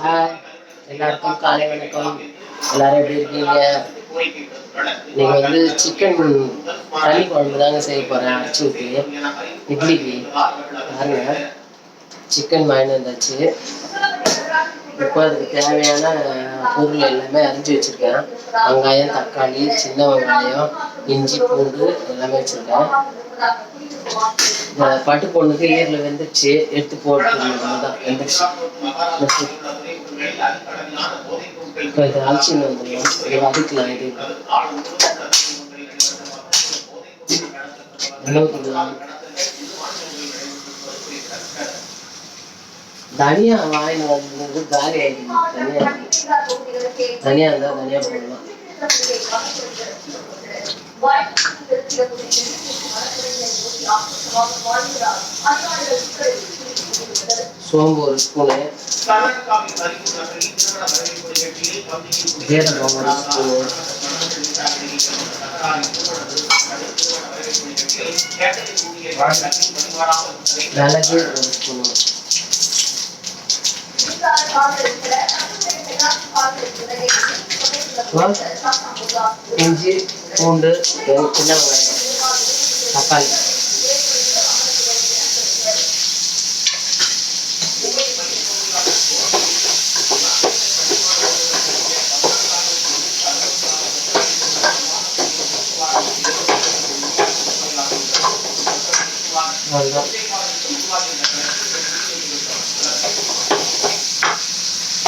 Hi, எல்லாருக்கும் காலை வணக்கம். எல்லாரும் எப்படி இருக்கீங்க? இன்னைக்கு வந்து சிக்கன் தண்ணி குழம்பு தாங்க செய்ய போகிறேன். அரைச்சி ஊற்றி இட்லிக்கு பாருங்க. சிக்கன் வாங்கிட்டு வந்தாச்சு. இப்போ அதுக்கு தேவையான பொருள் எல்லாமே அரிஞ்சு வச்சுருக்கேன். வெங்காயம், தக்காளி, சின்ன வெங்காயம், இஞ்சி, பூண்டு எல்லாமே வச்சுருக்கேன். இந்த பட்டு பொண்ணுக்கு ஈரில் வெந்துச்சு, எடுத்து போட்டு தான் வெந்துச்சு. இப்போ இதை அழிச்சின்னு வந்துடலாம். இதை வதக்கலாம். இது என்ன ஊற்றிக்கலாம்? தனியா வாங்கிட்டு வந்து காலி ஆகிடுது. தனியா இருந்தால் தனியா போடலாம். சோம்பு ஒரு ஸ்பூனு, ஜீரகம் ஒரு ஸ்பூனு, மிளகு ஒரு ஸ்பூனு, இஞ்சி, பூண்டு, சின்ன வெங்காயம், தக்காளி.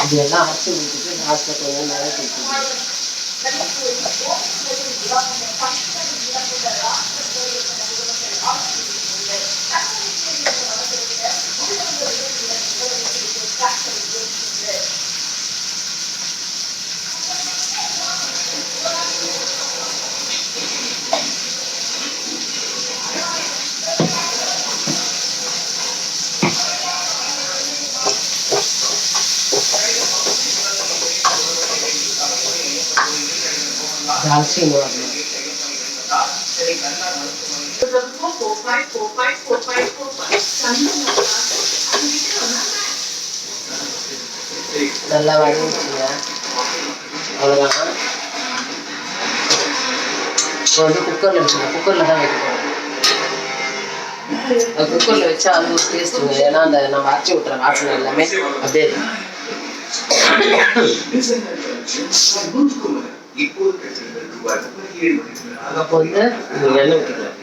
இதெல்லாம் அரைச்சி விட்டுட்டு லாஸ்ட்டில் கொஞ்சம் நேரம் தால்ச்சின்னு வரணும். நல்லா வதங்கிச்சுங்க. அவ்வளோதான். இப்போ வந்து குக்கரில் வச்சுக்கணும். குக்கரில் தான் வைக்கணும். குக்கரில் வச்சா அது ஒரு டேஸ்ட்டுங்க. ஏன்னா அந்த நம்ம அரைச்சி விட்டுற வாசனை எல்லாமே அப்படியே அப்போ வந்து எண்ணெய் ஊற்றிக்கலாம்.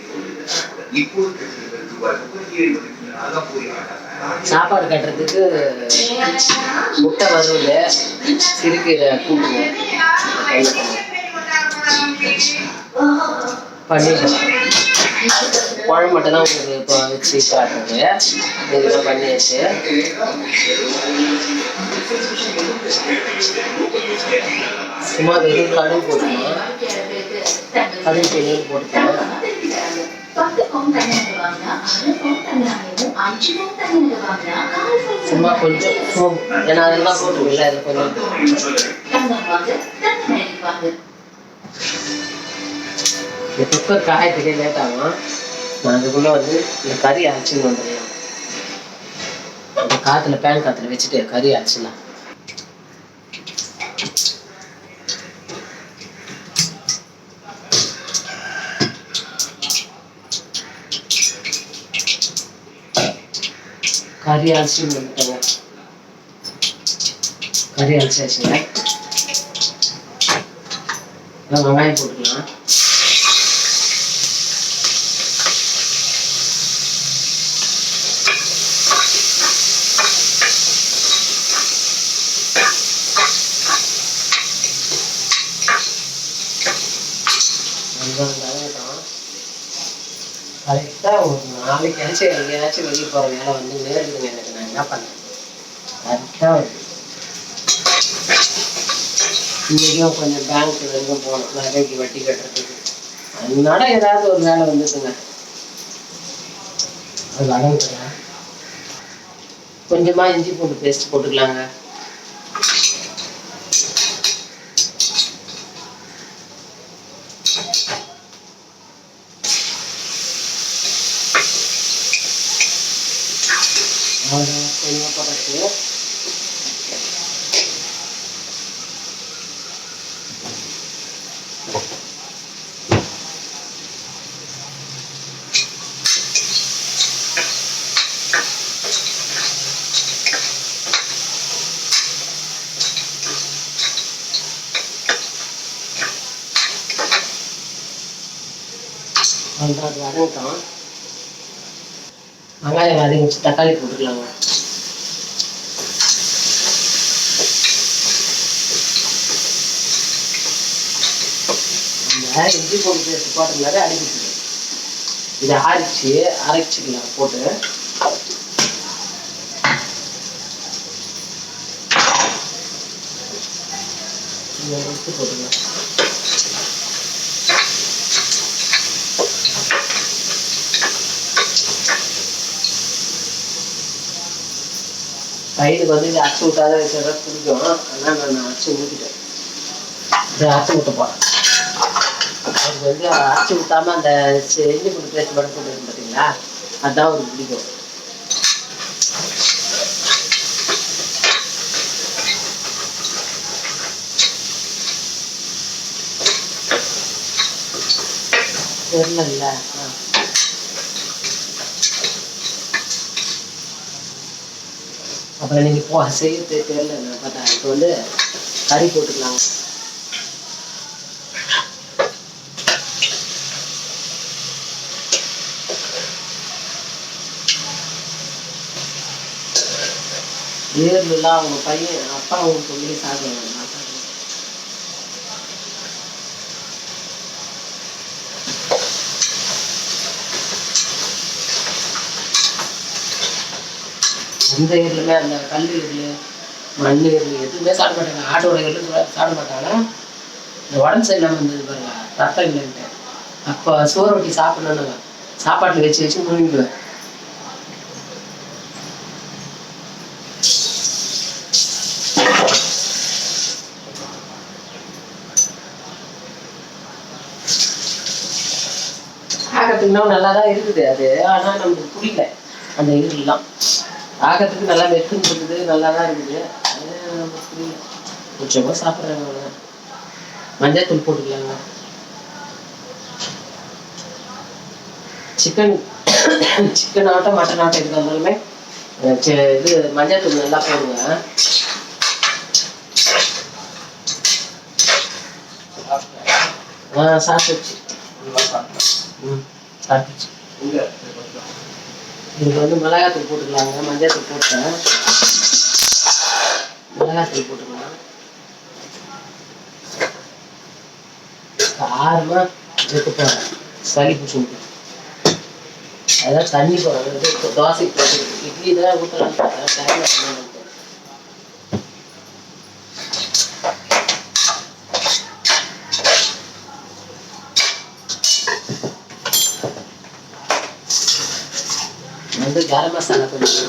சாப்பாடு கட்டுறதுக்கு முட்டை வறுவல், சிறுகீரை கூட்டுவோம், பண்ணிட்டோம். குழம்பு மட்டும் தான் உங்களுக்கு இப்போ வச்சு காட்டுறது. இதெல்லாம் பண்ணியாச்சு. சும்மா வெறும் கடுகு போட்டுக்கணும். கடுகு பெரிய போட்டுக்கணும். சும்மா கொஞ்சம் சோம்பு, ஏன்னா அதெல்லாம் போட்டுக்கல. அதில் கொஞ்சம் இந்த குக்கர் காயத்துக்கே லேட் ஆகும். நான் அதுக்குள்ளே வந்து இந்த கறி அரைச்சின்னு வந்துடுறேன். அந்த காற்றுல பேன் காற்றுல வச்சுட்டு கறி அரைச்சிடலாம். கறி அரைச்சின்னு வந்துட்டோங்க. கறி அரைச்சாச்சுங்க. வெங்காயம் போட்டுக்கலாம். கரெக்டாக ஒரு 4 கிழச்சி எங்கேயாச்சும் வெளியே போகிற வேலை வந்து நேருதுங்க எனக்கு. நான் என்ன பண்ணேன்? கரெக்டாக வருது. இன்றைக்கும் கொஞ்சம் பேங்க் வரைக்கும் போகணும், நகைக்கு வட்டி கட்டுறதுக்கு. அதனால ஏதாவது ஒரு வேலை வந்துட்டுங்க. அது வளர்ந்துக்கிறேன். கொஞ்சமாக இஞ்சி பூண்டு பேஸ்ட் போட்டுக்கலாங்க. கொஞ்சமாக போட்டாச்சு. அது வதங்கிட்டோம். வெங்காயம் வதங்கி வச்சு தக்காளி போட்டுக்கலாங்க. அந்த இஞ்சி பூண்டு பேஸ்ட் போட்டதுனால அடிக்கிட்டு இதை அரைச்சிக்கலாம் போட்டு உப்பு போட்டுக்கலாம். பையனுக்கு வந்து இதை அரைச்சி விட்டாத வச்சா பிடிக்கும். அதனால் நான் அரைச்சி ஊற்றிட்டேன். இதை அரைச்சி விட்ட போகிறேன். அவருக்கு வந்து அரைச்சி விட்டாமல் அந்த இஞ்சி பூண்டு பேஸ்ட் மட்டும் போட்டுருக்கு பார்த்தீங்களா, அதுதான் அவருக்கு பிடிக்கும். தெரியல. அப்புறம் நீங்கள் செய்யறது தெரியல பார்த்தா இப்போ வந்து கறி போட்டுக்கலாம். ஏர்லாம் அவங்க பையன் அப்பா அவங்க சொல்லி சாப்பிடுவாங்க. எந்த ஏர்லுமே அந்த கல் ஏர்லு மண் ஏர்லு எதுவுமே சாப்பிட மாட்டாங்க. ஆட்டோட ஏர்லு சாப்பிட மாட்டாங்க. இந்த உடம்பு சரியில்லாமல் இருந்தது பாருங்க, ரத்தம் இல்லைன்ட்டு. அப்போ சோறு ரொட்டி சாப்பிடணுன்னு சாப்பாட்டில் வச்சு வச்சு முழுங்கிடுவேன். பார்க்கறதுக்குன்னா நல்லா தான் இருக்குது அது. ஆனால் நம்மளுக்கு புரியல அந்த ஈரெல்லாம். பார்க்கறதுக்கு நல்லா வெட்டுன்னு இருக்குது, நல்லா தான் இருக்குது. அது நமக்கு புரியல. கொஞ்சமாக சாப்பிட்றாங்க. மஞ்சள் தூள் போட்டுக்கலாங்க. சிக்கன் ஆகட்டும் மட்டன் ஆகட்டும் எதுக்கு இருந்தாலுமே இது மஞ்சள் தூள் நல்லா போடுவேன். சாப்பிட்டுச்சு. சாப்பிட்டுச்சு. இதுக்கு வந்து மிளகாத்தூள் போட்டுக்கலாங்க. மஞ்சள் தூள் போட்டேன், மிளகாத்தூள் போட்டுக்கலாம். காரமாக எடுத்து போகிறேன், சளி பிடிச்சி. அதான் தண்ணி போடுறது தோசைக்கு போட்டு இட்லி தான் ஊற்றலான்னு பார்த்தேன். வந்து கரம் மசாலா கொஞ்சம்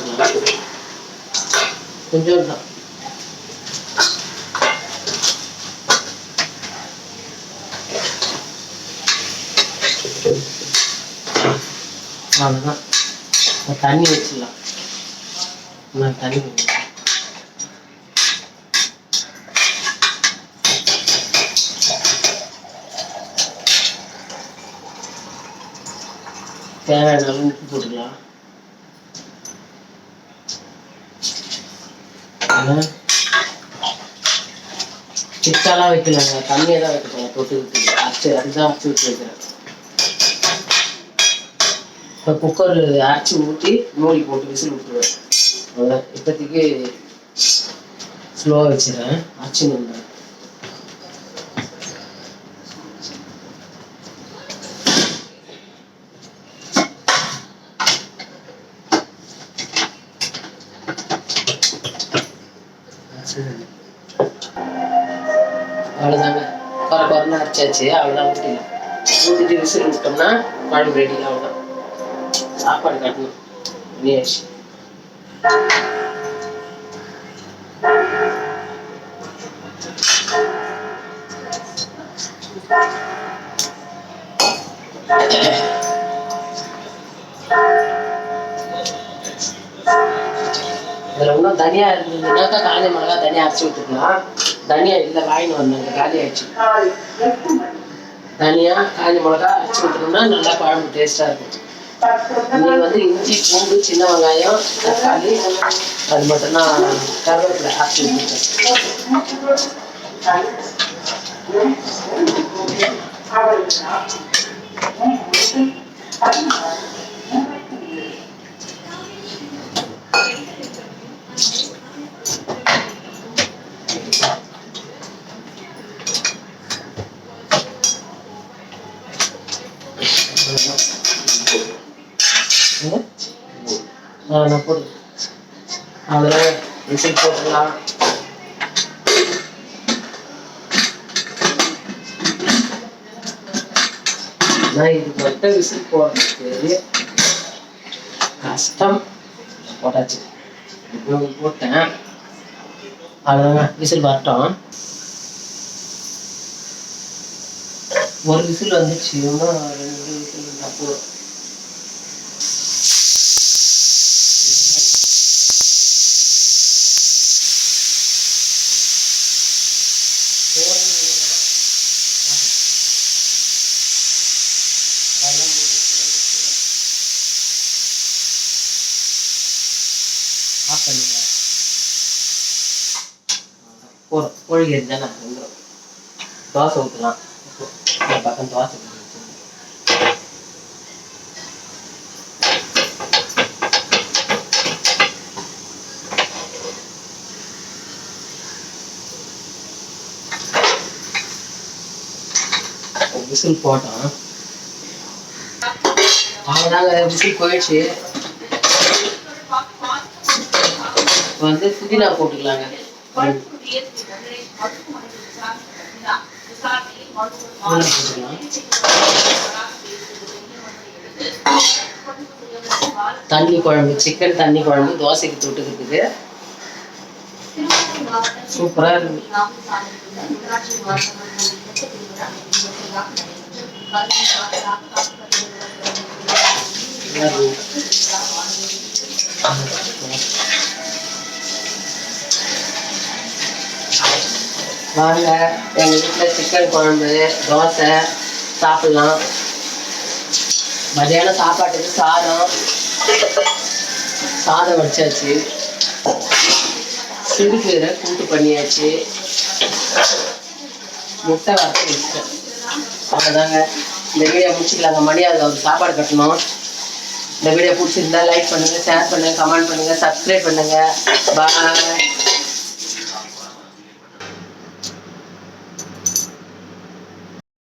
கொஞ்சம் தான். அவ்வளோதான். தண்ணி வச்சிடலாம். தண்ணி தேவையான அளவு உப்பு போட்டுக்கலாம். சிக்காலாம் வைக்கலாங்க, தண்ணியை தான் வைக்கணும். தொட்டு அதுதான் அரைச்சி விட்டு வைக்கிறேன். இப்போ குக்கர் அரைச்சி ஊற்றி மூடி போட்டு விசில் விட்டுருவேன். அவ்வளோதான். இப்போதைக்கு ஸ்லோவாக வச்சிடறேன். அரைச்சி வந்துடுறேன். அவ்வளோதாங்க. குறைன்னு அரைச்சாச்சு. அவ்வளோதான். ஊற்றிடலாம். ஊற்றிட்டு விசில் விட்டோம்னா குழம்பு ரெடி. அவ்வளோதான். சாப்பாடு கட்டணும். நீச்சு இதில் இன்னும் தனியா இருந்ததுன்னாக்கா காஞ்ச மிளகா தனியாக அரைச்சி விட்டுக்கலாம். தனியா இல்லை, வாங்கின்னு வரணும். காலி ஆயிடுச்சு. தனியாக காஞ்ச மிளகா அரைச்சி விட்டுக்கணும்னா நல்லா குழம்பு டேஸ்ட்டாக இருக்கும். நீங்கள் வந்து இஞ்சி பூண்டு சின்ன வெங்காயம் தக்காளி அது மட்டும்தான் கருவேப்பிலை அரைச்சி விட்டுட்டேன். நான் போடு அதில் விசில் போட்டுடலாம். நான் இதுக்கு மட்டும் விசில் போடுறதுக்கு கஷ்டம். போட்டாச்சு, போட்டேன். அவ்வளோதாங்க, விசில் வரட்டும். ஒரு விசில் வந்துச்சு, இன்னும் 2 விசில் இருந்தால் போதும். கோழி தானே வந்துடும். தோசை ஊற்றலாம். பக்கம் தோசை விசில் போட்டோம். அவ்வளோதாங்க, விசில் போயிடுச்சு. வந்து புதினா போட்டுக்கலாங்க. தண்ணி குழம்பு, சிக்கன் தண்ணி குழம்பு தோசைக்கு தொட்டுக்கிறதுக்கு சூப்பரா இருக்கு. வாங்க, எங்கள் வீட்டில் சிக்கன் குழம்பு தோசை சாப்பிட்லாம். மதியானம் சாப்பாட்டுக்கு சாதம் வச்சாச்சு. சிறுகீரை கூட்டு பண்ணியாச்சு. முட்டை வறுத்து வச்சுட்டேன். அவ்வளோதாங்க, இந்த வீடியோ முடிச்சுக்கலாங்க. மணி அதில் ஒரு சாப்பாடு கட்டணும். இந்த வீடியோ பிடிச்சிருந்தா லைக் பண்ணுங்கள், ஷேர் பண்ணுங்கள், கமெண்ட் பண்ணுங்கள், சப்ஸ்கிரைப் பண்ணுங்கள். பாய்.